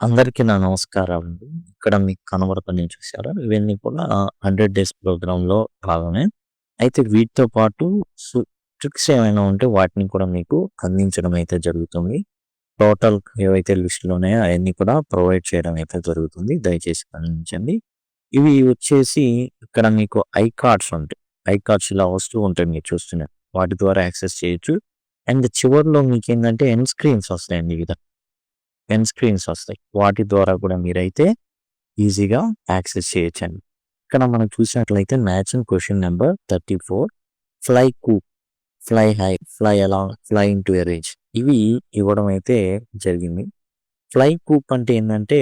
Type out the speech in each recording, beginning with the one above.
అందరికీ నా నమస్కారాలండి. ఇక్కడ మీకు కనబడుతున్నాయి చూసారా? ఇవన్నీ కూడా 100 డేస్ ప్రోగ్రామ్‌లో భాగమే. అయితే వీటితో పాటు సు ట్రిక్స్ ఏమైనా ఉంటే వాటిని కూడా మీకు అందించడం అయితే జరుగుతుంది. టోటల్ ఏవైతే లిస్ట్‌లో ఉన్నాయో అయన్నీ కూడా ప్రొవైడ్ చేయడం అయితే జరుగుతుంది. దయచేసి గమనించండి. ఇవి వచ్చేసి ఇక్కడ మీకు ఐ కార్డ్స్ ఉంటాయి. ఐ కార్డ్స్ ఇలా వస్తూ ఉంటాయి మీరు చూస్తున్నట్టు. వాటి ద్వారా యాక్సెస్ చేయొచ్చు. అండ్ చివర్లో మీకేందంటే ఎండ్ స్క్రీన్స్ వస్తాయండి ఈ విధంగా. ఎండ్ స్క్రీన్స్ వస్తాయి. వాటి ద్వారా కూడా మీరైతే ఈజీగా యాక్సెస్ చేయొచ్చండి. ఇక్కడ మనం చూసినట్లయితే matching question number 34 fly coop, fly high, fly along, fly into a range ఇవి ఇవ్వడం అయితే జరిగింది. ఫ్లై కూప్ అంటే ఏందంటే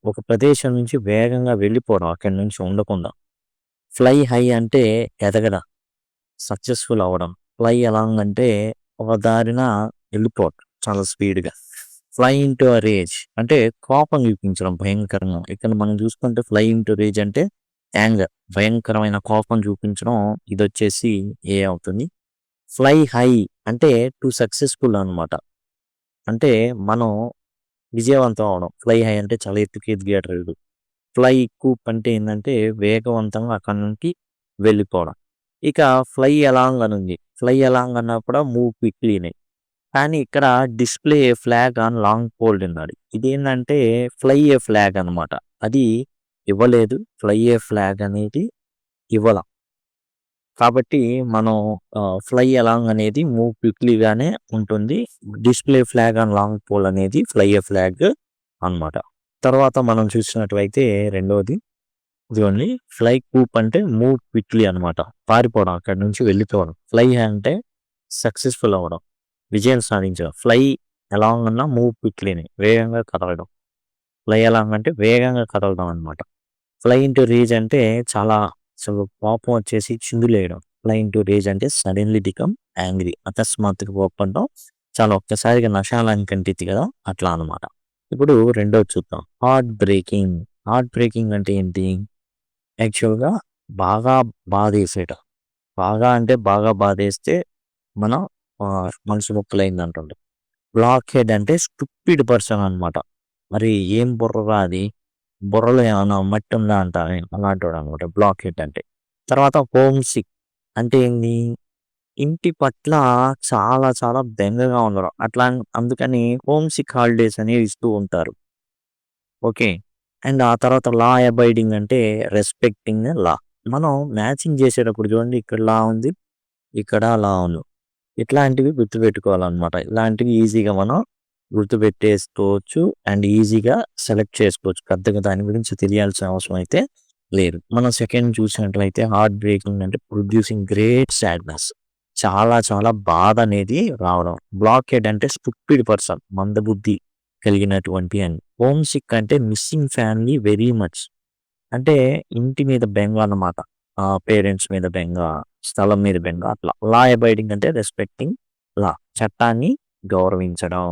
ఒక ప్రదేశం నుంచి వేగంగా వెళ్ళిపోవడం అక్కడి నుంచి ఉండకుండా. ఫ్లై హై అంటే ఎదగడం, సక్సెస్‌ఫుల్ అవ్వడం. ఫ్లై అలాంగ్ అంటే ఒక దారిన వెళ్ళిపోవడం చాలా స్పీడ్‌గా. ఫ్లై ఇంటూ ఎ రేజ్ అంటే కోపం చూపించడం భయంకరంగా. ఇక్కడ మనం చూసుకుంటే ఫ్లై ఇంటూ రేజ్ అంటే యాంగర్, భయంకరమైన కోపం చూపించడం. ఇదొచ్చేసి ఏ అవుతుంది. ఫ్లై హై అంటే టు సక్సెస్‌ఫుల్ అనమాట. అంటే మనం విజయవంతం అవ్వడం. ఫ్లై హై అంటే చాలా ఎత్తుకి ఎదిగేటోడు. ఫ్లై కూప్ అంటే ఏందంటే వేగవంతంగా అక్కడి నుంచి వెళ్ళిపోవడం. ఇక ఫ్లై అలాంగ్ అని ఉంది. ఫ్లై అలాంగ్ అన్నప్పుడు మూవ్ క్విక్లీ అని. కానీ ఇక్కడ display a flag on long pole అన్నాడు. ఇదేందంటే ఫ్లై ఏ ఫ్లాగ్ అనమాట. అది ఇవ్వలేదు. ఫ్లై ఏ ఫ్లాగ్ అనేది ఇవ్వల. కాబట్టి మనం ఫ్లై అలాంగ్ అనేది మూవ్ క్విక్లీగానే ఉంటుంది. Display flag on long pole అనేది ఫ్లై ఏ ఫ్లాగ్ అనమాట. తర్వాత మనం చూసినట్లయితే రెండోది ఇదిగోండి ఫ్లై కూప్ అంటే మూవ్ క్విక్లీ అనమాట. పారిపోవడం అక్కడి నుంచి వెళ్ళిపోవడం. ఫ్లై అంటే సక్సెస్‌ఫుల్ అవ్వడం. విజయం సాధించడం. ఫ్లై అలాంగ్ అన్న మూవ్ క్విక్లీని వేగంగా కదలడం. ఫ్లై అలాంగ్ అంటే వేగంగా కదలడం అనమాట. ఫ్లై ఇంటూ రేజ్ అంటే చాలా అసలు కోపం వచ్చేసి చిందులేయడం. ఫ్లై ఇంటూ రేజ్ అంటే సడెన్‌లీ బికమ్ యాంగ్రీ అకస్మాత్తుగా కోప్పడడం. చాలా ఒక్కసారిగా నషాలానికి అంటిద్ది కదా! అట్లా అనమాట. ఇప్పుడు రెండోది చూద్దాం. Heart breaking. హార్ట్ బ్రేకింగ్ అంటే ఏంటి? యాక్చువల్‌గా బాగా బాధేసేయడం. బాగా అంటే బాగా బాధేస్తే మనం మనసు ముక్కలైందంటుండే. బ్లాక్ హెడ్ అంటే స్టూపిడ్ పర్సన్ అనమాట. మరి ఏం బుర్రరా అది? బుర్రలో ఏమన్నా మట్టి ఉందా అంటారే అలాంటోడనమాట బ్లాక్ హెడ్ అంటే. తర్వాత హోమ్ సిక్ అంటే ఏంది? ఇంటి పట్ల చాలా చాలా బెంగగా ఉండడం. అట్లా అందుకని హోమ్ సిక్ హాలిడేస్ అనేవి ఇస్తూ ఉంటారు. ఓకే. అండ్ ఆ తర్వాత లా అబైడింగ్ అంటే రెస్పెక్టింగ్ లా. మనం మ్యాచింగ్ చేసేటప్పుడు చూడండి ఇక్కడ లా ఉంది. ఇక్కడ లా ఉంది. ఇట్లాంటివి గుర్తుపెట్టుకోవాలన్నమాట. ఇలాంటివి ఈజీగా మనం గుర్తుపెట్టేసుకోవచ్చు. అండ్ ఈజీగా సెలెక్ట్ చేసుకోవచ్చు. పెద్దగా దాని గురించి తెలియాల్సిన అవసరం అయితే లేదు. మనం సెకండ్ చూసినట్లయితే హార్ట్ బ్రేకింగ్ అంటే ప్రొడ్యూసింగ్ గ్రేట్ సాడ్‌నెస్. చాలా చాలా బాధ అనేది రావడం. బ్లాక్ హెడ్ అంటే స్టూపిడ్ పర్సన్ మందబుద్ధి కలిగినటువంటి అని. హోమ్ సిక్ అంటే మిస్సింగ్ ఫ్యామిలీ వెరీ మచ్. అంటే ఇంటి మీద బెంగ అన్నమాట. పేరెంట్స్ మీద బెంగ, స్థలం మీద బెంగ అట్లా. లా అబైడింగ్ అంటే రెస్పెక్టింగ్ లా. చట్టాన్ని గౌరవించడం.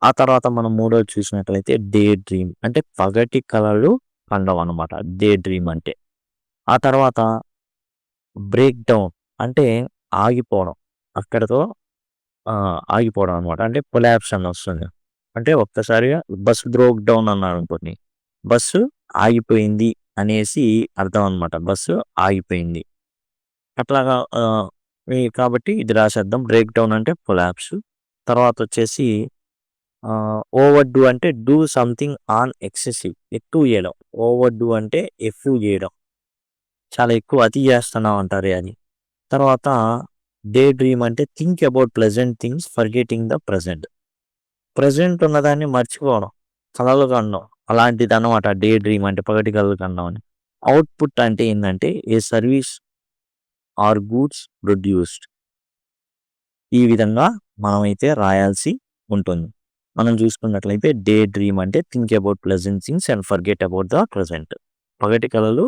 ఆ తర్వాత మనం మూడోది చూసినట్లయితే డే డ్రీమ్ అంటే పగటి కలలు కండం అనమాట. డే డ్రీమ్ అంటే. ఆ తర్వాత బ్రేక్ డౌన్ అంటే ఆగిపోవడం. అక్కడితో ఆగిపోవడం అనమాట. అంటే కొలాప్స్ అని వస్తుంది. అంటే ఒక్కసారిగా బస్ బ్రోక్ డౌన్ అన్నారనుకోండి. బస్సు ఆగిపోయింది అనేసి అర్థం అనమాట. బస్సు ఆగిపోయింది. అట్లాగా కాబట్టి ఇది రాసేద్దాం. బ్రేక్ డౌన్ అంటే కొలాప్స్. తర్వాతొచ్చేసి ఓవర్ డూ అంటే డూ సంథింగ్ ఆన్ ఎక్సెసివ్ ఎక్కువ చేయడం. ఓవర్ డూ అంటే ఎక్కువ చేయడం. చాలా ఎక్కువ అతి చేస్తున్నాం అంటారే అది. తర్వాత డే డ్రీమ్ అంటే think about pleasant things forgetting the present. Present ఉన్నదాన్ని మర్చిపోవడం. కలలు కనడం. అలాంటిదన్నమాట డే డ్రీమ్ అంటే పగటి కలలు కనడం అని. అవుట్‌పుట్ అంటే ఏందంటే a service or goods produced. ఈ విధంగా మనమైతే రాయాల్సి ఉంటుంది. మనం చూసుకున్నట్లయితే డే డ్రీమ్ అంటే think about pleasant things and forget about the present. పగటి కలలు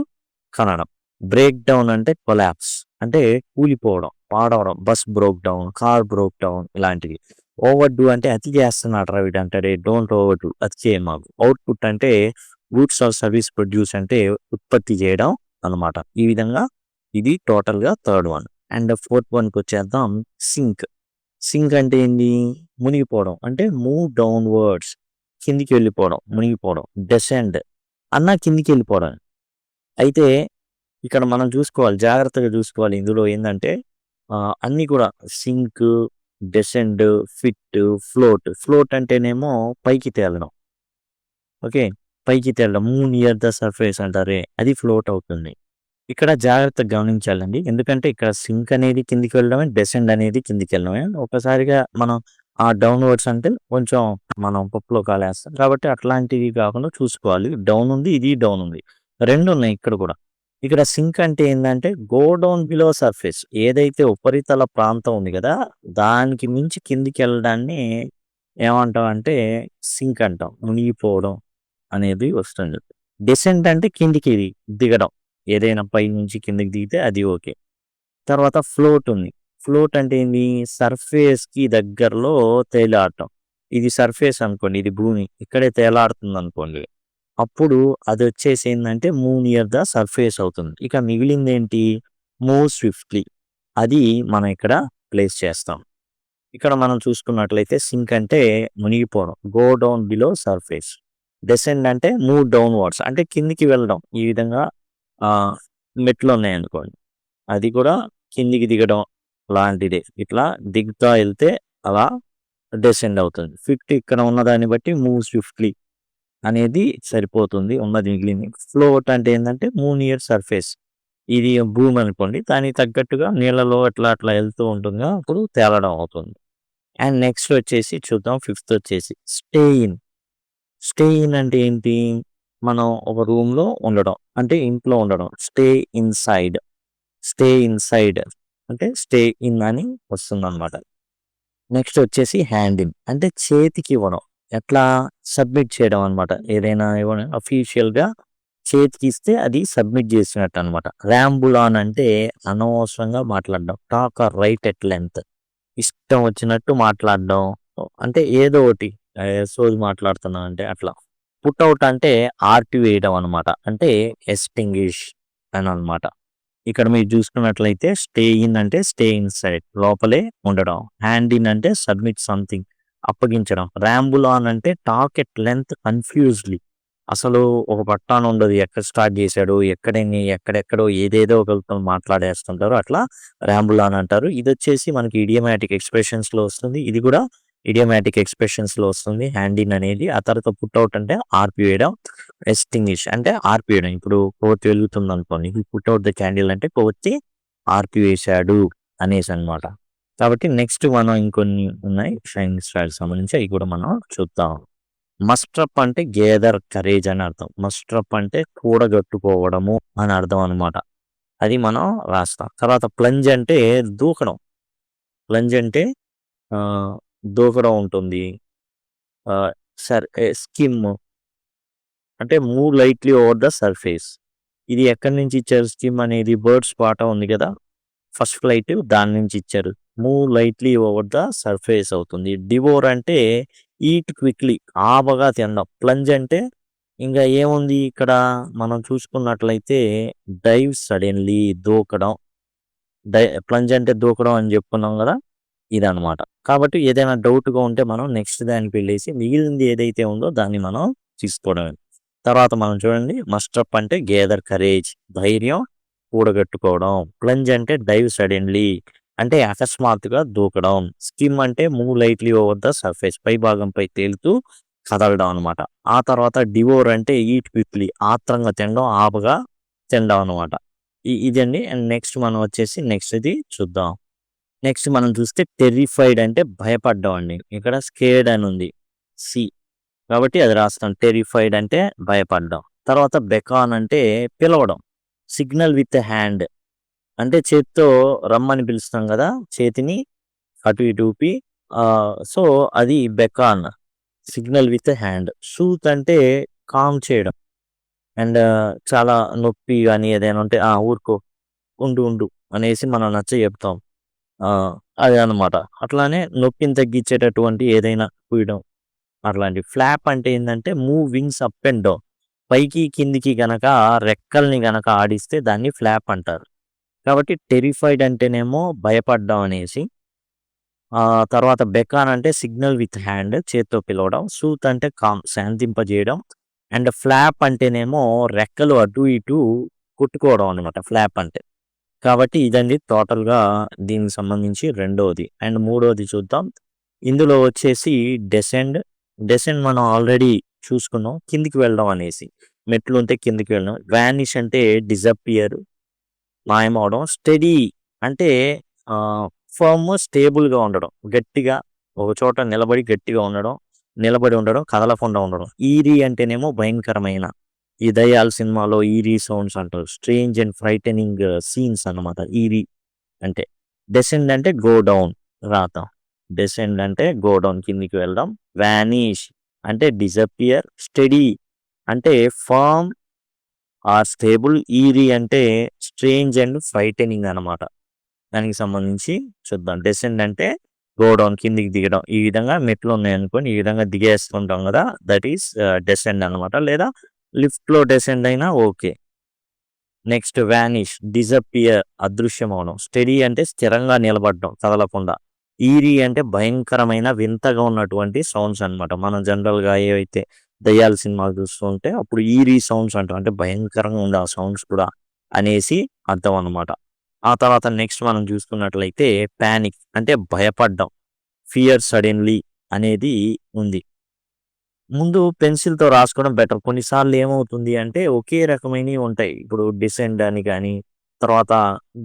కనడం. బ్రేక్ డౌన్ అంటే కొలాప్స్ అంటే కూలిపోవడం, పాడవడం. Bus broke down, car broke down ఇలాంటివి. ఓవర్ డూ అంటే అతి చేస్తున్నాడురా వీడంటాడే డోంట్ ఓవర్ డూ అతి చేయమాకు. అవుట్‌పుట్ అంటే గూడ్స్ ఆర్ సర్వీస్ ప్రొడ్యూస్ అంటే ఉత్పత్తి చేయడం అనమాట. ఈ విధంగా ఇది టోటల్‌గా థర్డ్ వన్. అండ్ ఫోర్త్ వన్‌కొచ్చేద్దాం సింక్. సింక్ అంటే ఏంది? మునిగిపోవడం. అంటే మూవ్ డౌన్‌వర్డ్స్. కిందికి వెళ్ళిపోవడం, మునిగిపోవడం. డెసెండ్ అన్నా కిందికి వెళ్ళిపోవడం. అయితే ఇక్కడ మనం చూసుకోవాలి, జాగ్రత్తగా చూసుకోవాలి. ఇందులో ఏందంటే అన్నీ కూడా సింక్, డెసెండ్, ఫిట్, ఫ్లోట్. ఫ్లోట్ అంటేనేమో పైకి తేలడం. ఓకే. పైకి తేలడం. మూవ్ నియర్ ద సర్ఫేస్ అంటారే, అది ఫ్లోట్ అవుతుంది. ఇక్కడ జాగ్రత్తగా గమనించాలండి. ఎందుకంటే ఇక్కడ సింక్ అనేది కిందికి వెళ్ళడమే, డెసెండ్ అనేది కిందికి వెళ్ళడమే. ఒకసారిగా మనం డౌన్వర్డ్స్ అంటే కొంచెం మనం పప్పులో కాలేస్తాం. కాబట్టి అట్లాంటివి కాకుండా చూసుకోవాలి. డౌన్ ఉంది, ఇది డౌన్ ఉంది. 2 ఉన్నాయి ఇక్కడ కూడా. ఇక్కడ సింక్ అంటే ఏందంటే గో డౌన్ బిలో సర్ఫేస్. ఏదైతే ఉపరితల ప్రాంతం ఉంది కదా, దానికి మించి కిందికి వెళ్ళడాన్ని ఏమంటాం అంటే సింక్ అంటాం. మునిగిపోవడం అనేది వస్తుంది. డెసెంట్ అంటే కిందికి దిగడం. ఏదైనా పై నుంచి కిందకి దిగితే అది ఓకే. తర్వాత ఫ్లోట్ ఉంది. ఫ్లోట్ అంటే ఏంది? సర్ఫేస్‌కి దగ్గరలో తేలాడటం. ఇది సర్ఫేస్ అనుకోండి, ఇది భూమి. ఇక్కడే తేలాడుతుంది అనుకోండి. అప్పుడు అదొచ్చేసి ఏందంటే మూవ్ నియర్ ద సర్ఫేస్ అవుతుంది. ఇక మిగిలిందేంటి? Move swiftly. అది మనం ఇక్కడ ప్లేస్ చేస్తాం. ఇక్కడ మనం చూసుకున్నట్లయితే సింక్ అంటే మునిగిపోవడం. Go down below surface. Descend అంటే మూవ్ డౌన్‌వర్డ్స్ అంటే కిందికి వెళ్ళడం. ఈ విధంగా మెట్లున్నాయనుకోండి, అది కూడా కిందికి దిగడం లాంటిదే. ఇట్లా దిగుతా వెళ్తే అలా డెసెండ్ అవుతుంది. ఫిట్ ఇక్కడ ఉన్నదాన్ని బట్టి మూవ్ స్విఫ్ట్‌లీ అనేది సరిపోతుంది. ఉన్నది మిగిలింది. ఫ్లోట్ అంటే ఏందంటే మూవ్ నియర్ సర్ఫేస్. ఇది భూమి అనుకోండి, దానికి తగ్గట్టుగా నీళ్ళలో అట్లా అట్లా వెళ్తూ ఉంటుందిగా, అప్పుడు తేలడం అవుతుంది. అండ్ నెక్స్ట్ వచ్చేసి చూద్దాం. ఫిఫ్త్ వచ్చేసి స్టే ఇన్. స్టే ఇన్ అంటే ఏంటి? మనం ఒక రూమ్‌లో ఉండడం. అంటే ఇంట్లో ఉండడం. Stay inside. స్టే ఇన్‌సైడ్ అంటే స్టే ఇన్ అని వస్తుందన్నమాట. నెక్స్ట్ వచ్చేసి హ్యాండ్ ఇన్ అంటే చేతికి ఇవ్వడం. ఎట్లా? సబ్మిట్ చేయడం అనమాట. ఏదైనా అఫీషియల్‌గా చేతికి ఇస్తే అది సబ్మిట్ చేసినట్టు అనమాట. రాంబుల్ ఆన్ అంటే అనవసరంగా మాట్లాడడం. Talk or right at length. ఇష్టం వచ్చినట్టు మాట్లాడడం. అంటే ఏదో ఒకటి సోది మాట్లాడుతున్నాం అంటే అట్లా. పుట్ అవుట్ అంటే ఆర్పివేయడం అనమాట. అంటే ఎస్టింగ్విష్ అని అనమాట. ఇక్కడ మీరు చూసుకున్నట్లయితే స్టే ఇన్ అంటే స్టే ఇన్‌సైడ్ లోపలే ఉండడం. హ్యాండ్ ఇన్ అంటే సబ్మిట్ సంథింగ్ అప్పగించడం. రాంబుల్ ఆన్ అంటే టాక్ ఎట్ లెంగ్త్ కన్‌ఫ్యూజ్డ్‌లీ. అసలు ఒక పట్టాన ఉండదు. ఎక్కడ స్టార్ట్ చేశాడు, ఎక్కడెక్కడో ఏదేదో ఒకళ్ళతో మాట్లాడేస్తుంటారు. అట్లా రాంబుల్ ఆన్ అంటారు. ఇదొచ్చేసి మనకి ఇడియోమాటిక్ ఎక్స్‌ప్రెషన్స్‌లో వస్తుంది. ఇది కూడా ఇడియోమాటిక్ ఎక్స్‌ప్రెషన్స్‌లో వస్తుంది హ్యాండ్ ఇన్ అనేది. ఆ తర్వాత పుట్ అవుట్ అంటే ఆర్పివేయడం. ఎస్టింగ్విష్ అంటే ఆర్పివేయడం. ఇప్పుడు కొవ్వొత్తి వెలుగుతుందనుకోండి, హి పుట్ అవుట్ ద క్యాండిల్ అంటే కొవ్వొత్తి ఆర్పివేశాడు అనేసనమాట. కాబట్టి నెక్స్ట్ మనం ఇంకొన్ని ఉన్నాయి షైనింగ్ స్టార్‌కి సంబంధించి, అవి కూడా మనం చూద్దాం. మస్ట్రప్ అంటే గేదర్ కరేజ్ అని అర్థం. మస్ట్రప్ అంటే కూడగట్టుకోవడము అని అర్థం అనమాట. అది మనం రాస్తాం. తర్వాత ప్లంజ్ అంటే దూకడం. ప్లంజ్ అంటే దూకడం ఉంటుంది. స్కిమ్ అంటే move lightly over the surface. ఇది ఎక్కడి నుంచి ఇచ్చారు? స్కిమ్ అనేది బర్డ్స్ పాట ఉంది కదా, ఫస్ట్ ఫ్లైట్ దాని నుంచి ఇచ్చారు. Move lightly over the surface అవుతుంది. డివోర్ అంటే ఈట్ క్విక్లీ ఆబగా తినడం. ప్లంజ్ అంటే ఇంకా ఏముంది ఇక్కడ మనం చూసుకున్నట్లయితే డైవ్ సడన్లీ దూకడం. ప్లంజ్ అంటే దూకడం అని చెప్పుకున్నాం కదా, ఇదనమాట. కాబట్టి ఏదైనా డౌట్‌గా ఉంటే మనం నెక్స్ట్ దానికి వెళ్ళేసి మిగిలింది ఏదైతే ఉందో దాన్ని మనం తీసుకోవడమే. తర్వాత మనం చూడండి, మస్టప్ అంటే గేదర్ కరేజ్ ధైర్యం కూడగట్టుకోవడం. ప్లంజ్ అంటే డైవ్ సడన్లీ అంటే అకస్మాత్తుగా దూకడం. స్కిమ్ అంటే move lightly over the surface పై భాగంపై తేలుతూ కదలడం అనమాట. ఆ తర్వాత డివోర్ అంటే ఈట్ క్విక్లీ ఆత్రంగా తినడం, ఆపగా తినడం అనమాట. ఇదండి. అండ్ నెక్స్ట్ మనం వచ్చేసి నెక్స్ట్‌ది చూద్దాం. నెక్స్ట్ మనం చూస్తే టెర్రిఫైడ్ అంటే భయపడ్డం అండి. ఇక్కడ స్కేర్డ్ అని ఉంది. సి కాబట్టి అది రాస్తాం. టెర్రిఫైడ్ అంటే భయపడ్డం. తర్వాత బెకాన్ అంటే పిలవడం. సిగ్నల్ విత్ హ్యాండ్ అంటే చేత్తో రమ్మని పిలుస్తాం కదా, చేతిని అటు ఇటు ఊపి. సో అది beckon. Signal with hand. Soothe అంటే కామ్ చేయడం. అండ్ చాలా నొప్పి గాని ఏదైనా ఉంటే ఊరుకో, ఉండు ఉండు అనేసి మనం నచ్చచెప్తాం. అదే అన్నమాట. అట్లానే నొప్పిని తగ్గించేటటువంటి ఏదైనా పూయడం అట్లాంటివి. ఫ్లాప్ అంటే ఏందంటే move wings up and down. పైకి కిందికి గనక రెక్కల్ని గనక ఆడిస్తే దాన్ని ఫ్లాప్ అంటారు. కాబట్టి టెర్రిఫైడ్ అంటేనేమో భయపడ్డం అనేసి. తర్వాత బెకాన్ అంటే సిగ్నల్ విత్ హ్యాండ్ చేత్తో పిలవడం. సూత్ అంటే కామ్ శాంతింపజేయడం. అండ్ ఫ్లాప్ అంటేనేమో రెక్కలు అటు ఇటు కొట్టుకోవడం అనమాట ఫ్లాప్ అంటే. కాబట్టి ఇదండి టోటల్‌గా దీనికి సంబంధించి రెండోది. అండ్ మూడోది చూద్దాం. ఇందులో వచ్చేసి డెసెండ్. డెసెండ్ మనం ఆల్రెడీ చూసుకున్నాం. కిందికి వెళ్ళడం అనేసి. మెట్లుంటే కిందికి వెళ్ళడం. వానిష్ అంటే డిసపియర్ మాయమవడం. స్టెడీ అంటే ఫర్మ్ స్టేబుల్‌గా ఉండడం. గట్టిగా ఒక చోట నిలబడి గట్టిగా ఉండడం. నిలబడి ఉండడం, కదలకుండా ఉండడం. ఈరీ అంటేనేమో భయంకరమైన. ఈ 'దయాల్' సినిమాలో ఈరీ సౌండ్స్ అంటారు. స్ట్రేంజ్ అండ్ ఫ్రైటనింగ్ సీన్స్ అన్నమాట ఈరీ అంటే. డెసెండ్ అంటే గో డౌన్ రాత. డెసెండ్ అంటే గో డౌన్ కిందికి వెళ్ళడం. వానిష్ అంటే డిసపియర్. స్టెడీ అంటే ఫర్మ్ ఆర్ స్టేబుల్. ఈరీ అంటే స్ట్రేంజ్ అండ్ ఫ్రైటనింగ్ అనమాట. దానికి సంబంధించి చూద్దాం. డెసెండ్ అంటే గో డౌన్ కిందికి దిగడం. ఈ విధంగా మెట్లు ఉన్నాయనుకోండి, ఈ విధంగా దిగేస్తుంటాం కదా! దట్ ఈస్ డెసెండ్ అనమాట. లేదా లిఫ్ట్‌లో డెసెండ్ అయినా ఓకే. నెక్స్ట్ వానిష్ డిసపియర్ అదృశ్యమవడం. స్టెడీ అంటే స్థిరంగా నిలబడడం కదలకుండా. ఈరీ అంటే భయంకరమైన వింతగా ఉన్నటువంటి సౌండ్స్ అనమాట. మనం జనరల్‌గా ఏవైతే దెయ్యాల సినిమాలు చూస్తూ ఉంటే అప్పుడు ఈరీ సౌండ్స్ అంటాం. అంటే భయంకరంగా ఉండే ఆ సౌండ్స్ కూడా అనేసి అర్థం అనమాట. ఆ తర్వాత నెక్స్ట్ మనం చూసుకున్నట్లయితే పానిక్ అంటే భయపడ్డం. ఫియర్ సడెన్‌లీ అనేది ఉంది. ముందు పెన్సిల్‌తో రాసుకోవడం బెటర్. కొన్నిసార్లు ఏమవుతుంది అంటే ఒకే రకమైనవి ఉంటాయి. ఇప్పుడు డిసెండ్ అని గాని, తర్వాత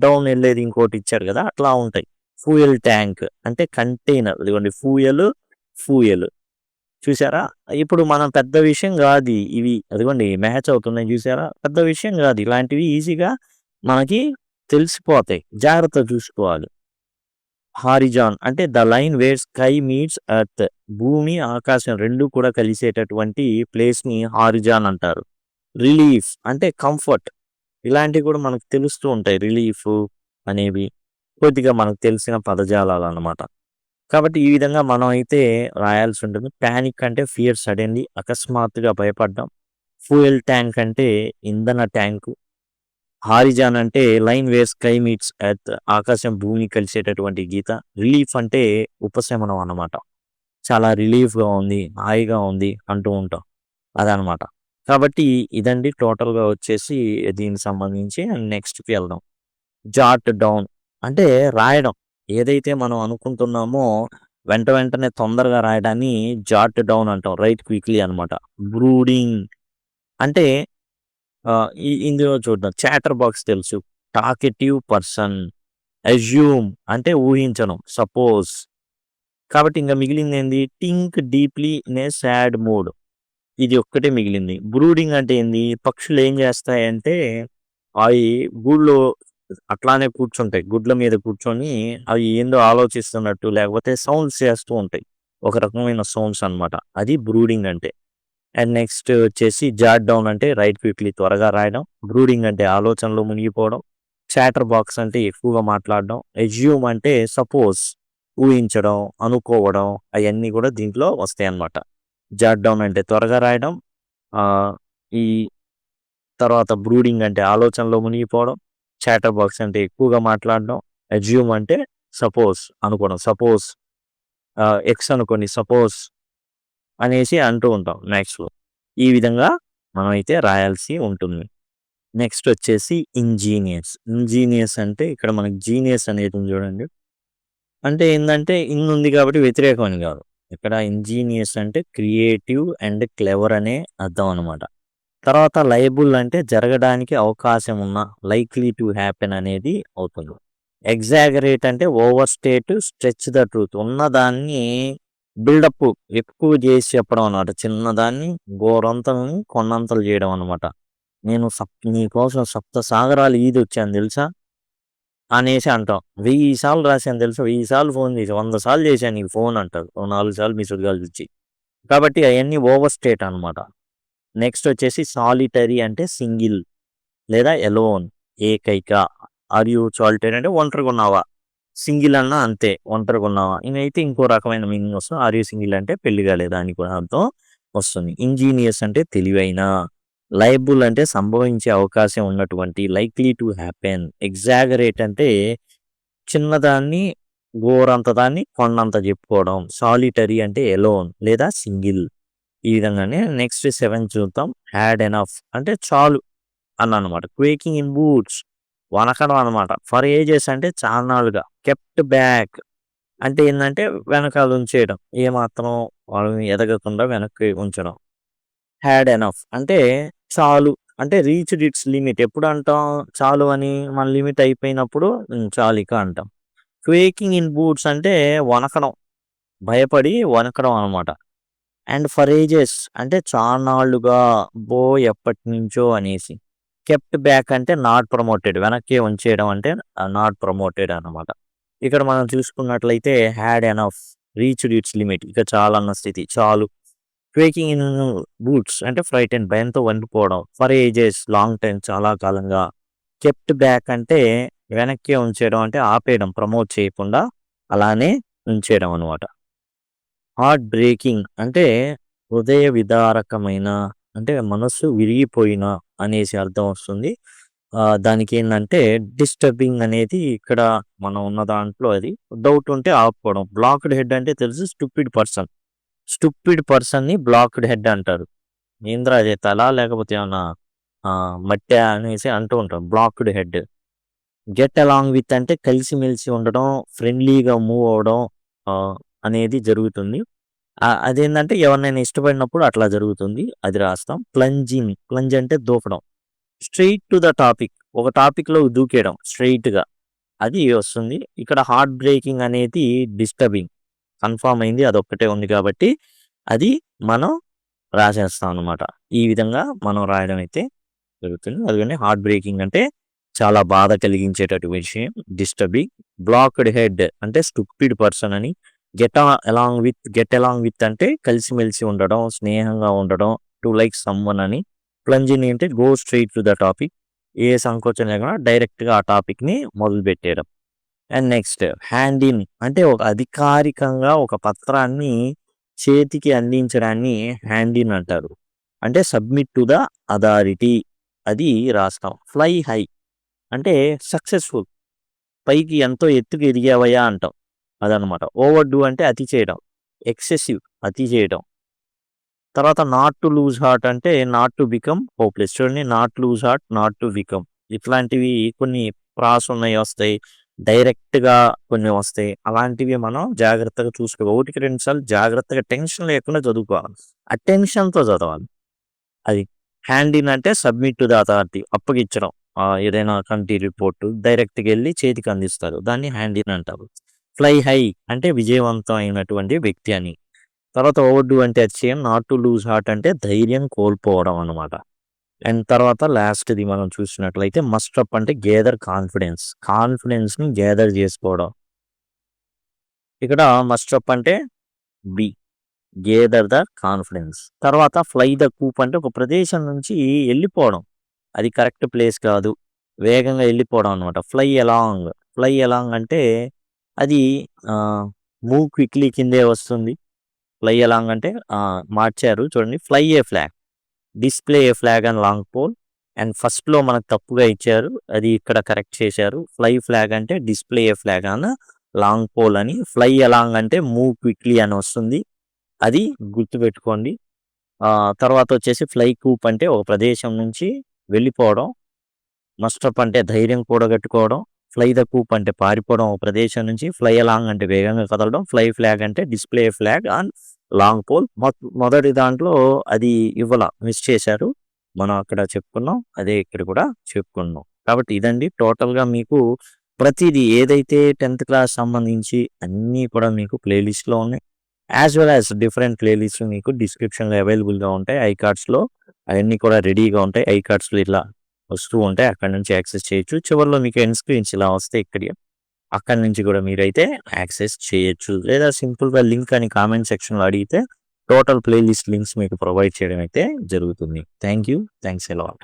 డౌన్ ఎళ్ళేది ఇంకోటి ఇచ్చారు కదా! అట్లా ఉంటాయి. ఫ్యూయల్ ట్యాంక్ అంటే కంటైనర్. ఇదిగోండి ఫ్యూయల్ చూసారా? ఇప్పుడు మనం పెద్ద విషయం గాదు ఇవి. అదిగోండి మ్యాచ్ అవుతున్నాయి చూసారా? పెద్ద విషయం గాదు. ఇలాంటివి ఈజీగా మనకి తెలిసిపోతాయి. జాగ్రత్తగా చూసుకోవాలి. హారిజాన్ అంటే the line where sky meets earth. భూమి, ఆకాశం 2 కూడా కలిసేటటువంటి ప్లేస్‌ని హారిజాన్ అంటారు. రిలీఫ్ అంటే కంఫర్ట్. ఇలాంటివి కూడా మనకు తెలుస్తూ ఉంటాయి. రిలీఫు అనేవి కొద్దిగా మనకు తెలిసిన పదజాలాలన్నమాట. కాబట్టి ఈ విధంగా మనం అయితే రాయాల్సి ఉంటుంది. పానిక్ అంటే ఫియర్ సడెన్‌లీ అకస్మాత్తుగా భయపడడం. ఫ్యూయల్ ట్యాంక్ అంటే ఇంధన ట్యాంకు. హారిజాన్ అంటే line where sky meets earth. ఆకాశం భూమి కలిసేటటువంటి గీత. రిలీఫ్ అంటే ఉపశమనం అన్నమాట. చాలా రిలీఫ్‌గా ఉంది, హాయిగా ఉంది అంటూ ఉంటాం. అదనమాట. కాబట్టి ఇదండి టోటల్‌గా వచ్చేసి దీనికి సంబంధించి నెక్స్ట్‌కి వెళ్దాం. జాట్ డౌన్ అంటే రాయడం. ఏదైతే మనం అనుకుంటున్నామో వెంటనే తొందరగా రాయడాన్ని జాట్ డౌన్ అంటాం. రైట్ క్విక్‌లీ అనమాట. బ్రూడింగ్ అంటే ఇందులో చూద్దాం. చాటర్ బాక్స్ తెలుసు. Talkative person. అస్యూమ్ అంటే ఊహించడం. సపోజ్. కాబట్టి ఇంక మిగిలిందేంది? Think deeply in a sad mood. ఇది ఒక్కటే మిగిలింది. బ్రూడింగ్ అంటే ఏంది? పక్షులు ఏం చేస్తాయంటే అయి గూడులో అట్లానే కూర్చుంటాయి. గుడ్ల మీద కూర్చొని అవి ఏందో ఆలోచిస్తున్నట్టు లేకపోతే సౌండ్స్ చేస్తూ ఉంటాయి. ఒక రకమైన సౌండ్స్ అన్నమాట. అది బ్రూడింగ్ అంటే. అండ్ నెక్స్ట్ వచ్చేసి జాట్ డౌన్ అంటే రైట్ క్విక్‌లీ త్వరగా రాయడం. బ్రూడింగ్ అంటే ఆలోచనలో మునిగిపోవడం. చాటర్ బాక్స్ అంటే ఎక్కువగా మాట్లాడడం. అస్యూమ్ అంటే సపోజ్ ఊహించడం, అనుకోవడం అయన్నీ కూడా దీంట్లో వస్తాయన్నమాట. జాట్ డౌన్ అంటే త్వరగా రాయడం. ఆహ్, ఈ తర్వాత బ్రూడింగ్ అంటే ఆలోచనలో మునిగిపోవడం. చాటర్ బాక్స్ అంటే ఎక్కువగా మాట్లాడడం. అస్యూమ్ అంటే సపోజ్ అనుకోవడం. సపోజ్ ఎక్స్ అనుకోండి సపోజ్ అనేసి అంటూ ఉంటాం మ్యాథ్స్‌లో. ఈ విధంగా మనమైతే రాయాల్సి ఉంటుంది. నెక్స్ట్ వచ్చేసి ఇంజీనియస్. ఇంజీనియస్ అంటే ఇక్కడ మనకి జీనియస్ అనేది ఉంది చూడండి. అంటే ఏందంటే ఇన్ ఉంది కాబట్టి వ్యతిరేకం అని కాదు. ఇక్కడ ఇంజీనియస్ అంటే క్రియేటివ్ అండ్ క్లెవర్ అనే అర్థం అనమాట. తర్వాత లయబుల్ అంటే జరగడానికి అవకాశం ఉన్న, లైక్లీ టు హ్యాపెన్ అనేది అవుతుంది. ఎగ్జాగరేట్ అంటే over state, stretch the truth. ఉన్నదాన్ని బిల్డప్ ఎక్కువ చేసి చెప్పడం అనమాట. చిన్నదాన్ని గోరంతల్ని కొండంతలు చేయడం అనమాట. నేను నీకోసం సప్త సాగరాలు ఈదొచ్చాను తెలుసా? అనేసి అంటాం. 1000 సార్లు రాశాను తెలుసా? 1000 సార్లు ఫోన్ చేశా. 100 సార్లు చేశాను నీకు ఫోన్ అంటారు. ఓ 4 సార్లు మిస్డ్ కాల్స్ ఇచ్చి. కాబట్టి అయన్నీ ఓవర్ స్టేట్ అనమాట. నెక్స్ట్ వచ్చేసి సాలిటరీ అంటే సింగిల్ లేదా ఎలోన్ ఏకైక. ఆర్ యూ సాలిటరీ అంటే ఒంటరిగా ఉన్నావా? సింగిల్ అన్నా అంతే ఒంటరిగా ఉన్నావా? ఇదైతే ఇంకో రకమైన మీనింగ్ వస్తుంది. ఆర్ యూ సింగిల్ అంటే పెళ్లి కాలేదా అని కూడా అర్థం వస్తుంది. ఇంజీనియస్ అంటే తెలివైన. లయబుల్ అంటే సంభవించే అవకాశం ఉన్నటువంటి, లైక్లీ టు హ్యాపెన్. ఎగ్జాగరేట్ అంటే చిన్నదాన్ని గోరంత దాన్ని కొండంత చెప్పుకోవడం. సాలిటరీ అంటే ఎలోన్ లేదా సింగిల్. ఈ విధంగానే నెక్స్ట్ 7 చూద్దాం. హ్యాడ్ ఎనఫ్ అంటే చాలు అనమాట. క్వేకింగ్ ఇన్ బూట్స్ వనకడం అనమాట. ఫర్ ఏజెస్ అంటే చాన్నాళ్ళుగా. కెప్ట్ బ్యాక్ అంటే ఏందంటే వెనకాల ఉంచేయడం. ఏమాత్రం వాళ్ళని ఎదగకుండా వెనక్కి ఉంచడం. హ్యాడ్ ఎనఫ్ అంటే చాలు అంటే రీచ్డ్ ఇట్స్ లిమిట్. ఎప్పుడు అంటాం చాలు అని? మన లిమిట్ అయిపోయినప్పుడు చాలు ఇక అంటాం. క్వేకింగ్ ఇన్ బూట్స్ అంటే వనకడం, భయపడి వనకడం అనమాట. అండ్ ఫర్ ఏజెస్ అంటే చాన్నాళ్ళుగా, ఎప్పటి నుంచో అనేసి. కెప్ట్ బ్యాక్ అంటే నాట్ ప్రమోటెడ్, వెనక్కి ఉంచేయడం అంటే నాట్ ప్రమోటెడ్ అనమాట. ఇక్కడ మనం చూసుకున్నట్లయితే had enough, reached it's limit, ఇక చాలన్న స్థితి, చాలు. క్వేకింగ్ ఇన్ బూట్స్ అంటే ఫ్రైట్ అండ్ భయంతో వణికిపోవడం. ఫర్ ఏజెస్ లాంగ్ టైం, చాలా కాలంగా. కెప్ట్ బ్యాక్ అంటే వెనక్కి ఉంచేయడం అంటే ఆపేయడం, ప్రమోట్ చేయకుండా అలానే ఉంచేయడం అనమాట. హార్ట్ బ్రేకింగ్ అంటే హృదయ విదారకమైన, అంటే మనసు విరిగిపోయిన అనేసి అర్థం వస్తుంది. దానికి ఏంటంటే డిస్టర్బింగ్ అనేది ఇక్కడ మనం ఉన్న దాంట్లో అది డౌట్ ఉంటే ఆపుకోవడం. బ్లాక్డ్ హెడ్ అంటే తెలుసు, స్టూపిడ్ పర్సన్. స్టూపిడ్ పర్సన్ని బ్లాక్డ్ హెడ్ అంటారు. ఏంద్రా అదే తల లేకపోతే ఏమన్నా మట్టె అనేసి అంటూ ఉంటాం. Blocked head. Get along with అంటే కలిసిమెలిసి ఉండడం, ఫ్రెండ్లీగా మూవ్ అవడం అనేది జరుగుతుంది. అదేంటంటే ఎవరినైనా ఇష్టపడినప్పుడు అట్లా జరుగుతుంది, అది రాస్తాం. ప్లంజింగ్, ప్లంజ్ అంటే దూకడం. స్ట్రెయిట్ టు ద టాపిక్, ఒక టాపిక్లో దూకేయడం స్ట్రెయిట్గా, అది వస్తుంది. ఇక్కడ హార్ట్ బ్రేకింగ్ అనేది డిస్టర్బింగ్, కన్ఫామ్ అయింది, అదొక్కటే ఉంది కాబట్టి అది మనం రాసేస్తాం అనమాట. ఈ విధంగా మనం రాయడం అయితే జరుగుతుంది. అందుకని హార్ట్ బ్రేకింగ్ అంటే చాలా బాధ కలిగించేటటువంటి విషయం. డిస్టర్బింగ్. బ్లాక్డ్ హెడ్ అంటే స్టూపిడ్ పర్సన్ అని. గెట్ అలాంగ్ విత్ అంటే కలిసిమెలిసి ఉండడం, స్నేహంగా ఉండడం. టు లైక్ సమ్వన్ అని. ప్లంజింగ్ అంటే go straight to the topic, ఏ సంకోచం లేకుండా డైరెక్ట్గా ఆ టాపిక్ని మొదలు పెట్టేయడం. అండ్ నెక్స్ట్ హ్యాండ్ ఇన్ అంటే ఒక అధికారికంగా ఒక పత్రాన్ని చేతికి అందించడాన్ని హ్యాండ్ ఇన్ అంటారు. అంటే సబ్మిట్ టు ద అథారిటీ, అది రాస్తాం. ఫ్లై హై అంటే సక్సెస్ఫుల్, పైకి ఎంతో ఎత్తుకు ఎదిగావయ్యా అంటాం, అదనమాట. ఓవర్ డూ అంటే అతి చేయడం, ఎక్సెసివ్ అతి చేయడం. తర్వాత నాట్ టు లూజ్ హార్ట్ అంటే నాట్ టు బికమ్ హోప్లెస్. చూడండి, not lose heart, not to become, ఇట్లాంటివి కొన్ని ప్రాస్ ఉన్నాయి, వస్తాయి. డైరెక్ట్గా కొన్ని వస్తాయి. అలాంటివి మనం జాగ్రత్తగా చూసుకోవాలి. 1-2 సార్లు జాగ్రత్తగా టెన్షన్ లేకుండా చదువుకోవాలి. ఆ టెన్షన్తో చదవాలి. అది హ్యాండ్ ఇన్ అంటే సబ్మిట్ టు ద అథారిటీ, అప్పగిచ్చడం. ఏదైనా కమిటీ రిపోర్టు డైరెక్ట్గా వెళ్ళి చేతికి అందిస్తారు, దాన్ని హ్యాండ్ ఇన్ అంటారు. ఫ్లై హై అంటే విజయవంతం అయినటువంటి వ్యక్తి అని. తర్వాత ఓవర్ డూ అంటే అతిశయం. నాట్ టు లూజ్ హార్ట్ అంటే ధైర్యం కోల్పోవడం అనమాట. అండ్ తర్వాత లాస్ట్ది మనం చూసినట్లయితే మస్ట్రప్ అంటే గేదర్ కాన్ఫిడెన్స్, కాన్ఫిడెన్స్ని గేదర్ చేసుకోవడం. ఇక్కడ మస్ట్రప్ అంటే బి, గేదర్ ద కాన్ఫిడెన్స్. తర్వాత ఫ్లై ద కూప్ అంటే ఒక ప్రదేశం నుంచి వెళ్ళిపోవడం, అది కరెక్ట్ ప్లేస్ కాదు, వేగంగా వెళ్ళిపోవడం అనమాట. ఫ్లై అలాంగ్ అంటే అది మూవ్ క్విక్లీ కిందే వస్తుంది. ఫ్లై అలాంగ్ అంటే మార్చారు చూడండి. Fly a flag, display a flag and long pole. And ఫస్ట్లో మనకు తప్పుగా ఇచ్చారు, అది ఇక్కడ కరెక్ట్ చేశారు. ఫ్లై ఫ్లాగ్ అంటే display a flag and long pole అని. ఫ్లై అలాంగ్ అంటే మూవ్ క్విక్లీ అని వస్తుంది, అది గుర్తుపెట్టుకోండి. తర్వాత వచ్చేసి ఫ్లై కూప్ అంటే ఒక ప్రదేశం నుంచి వెళ్ళిపోవడం. మస్ట్రప్ అంటే ధైర్యం కూడగట్టుకోవడం. ఫ్లై ద కూప్ అంటే పారిపోవడం ఒక ప్రదేశం నుంచి. ఫ్లై అలాంగ్ అంటే వేగంగా కదలడం. ఫ్లై ఫ్లాగ్ అంటే display flag on long pole. మొదటి దాంట్లో అది మిస్ చేశారు, మనం అక్కడ చెప్పుకున్నాం, అదే ఇక్కడ కూడా చెప్పుకున్నాం. కాబట్టి ఇదండి టోటల్గా మీకు ప్రతిదీ ఏదైతే 10th క్లాస్ సంబంధించి అన్నీ కూడా మీకు ప్లేలిస్ట్లో ఉన్నాయి. As well as different playlist మీకు డిస్క్రిప్షన్లో అవైలబుల్గా ఉంటాయి. ఐకార్డ్స్లో అవన్నీ కూడా రెడీగా ఉంటాయి. ఐకార్డ్స్లో ఇట్లా వస్తూ ఉంటాయి, అక్కడ నుంచి యాక్సెస్ చేయొచ్చు. చివరిలో మీకు ఎండ్ స్క్రీన్స్ ఇలా వస్తే ఇక్కడ, అక్కడి నుంచి కూడా మీరైతే యాక్సెస్ చేయొచ్చు. లేదా సింపుల్గా లింక్ అని కామెంట్ సెక్షన్లో అడిగితే టోటల్ ప్లేలిస్ట్ లింక్స్ మీకు ప్రొవైడ్ చేయడం అయితే జరుగుతుంది. Thanks a lot.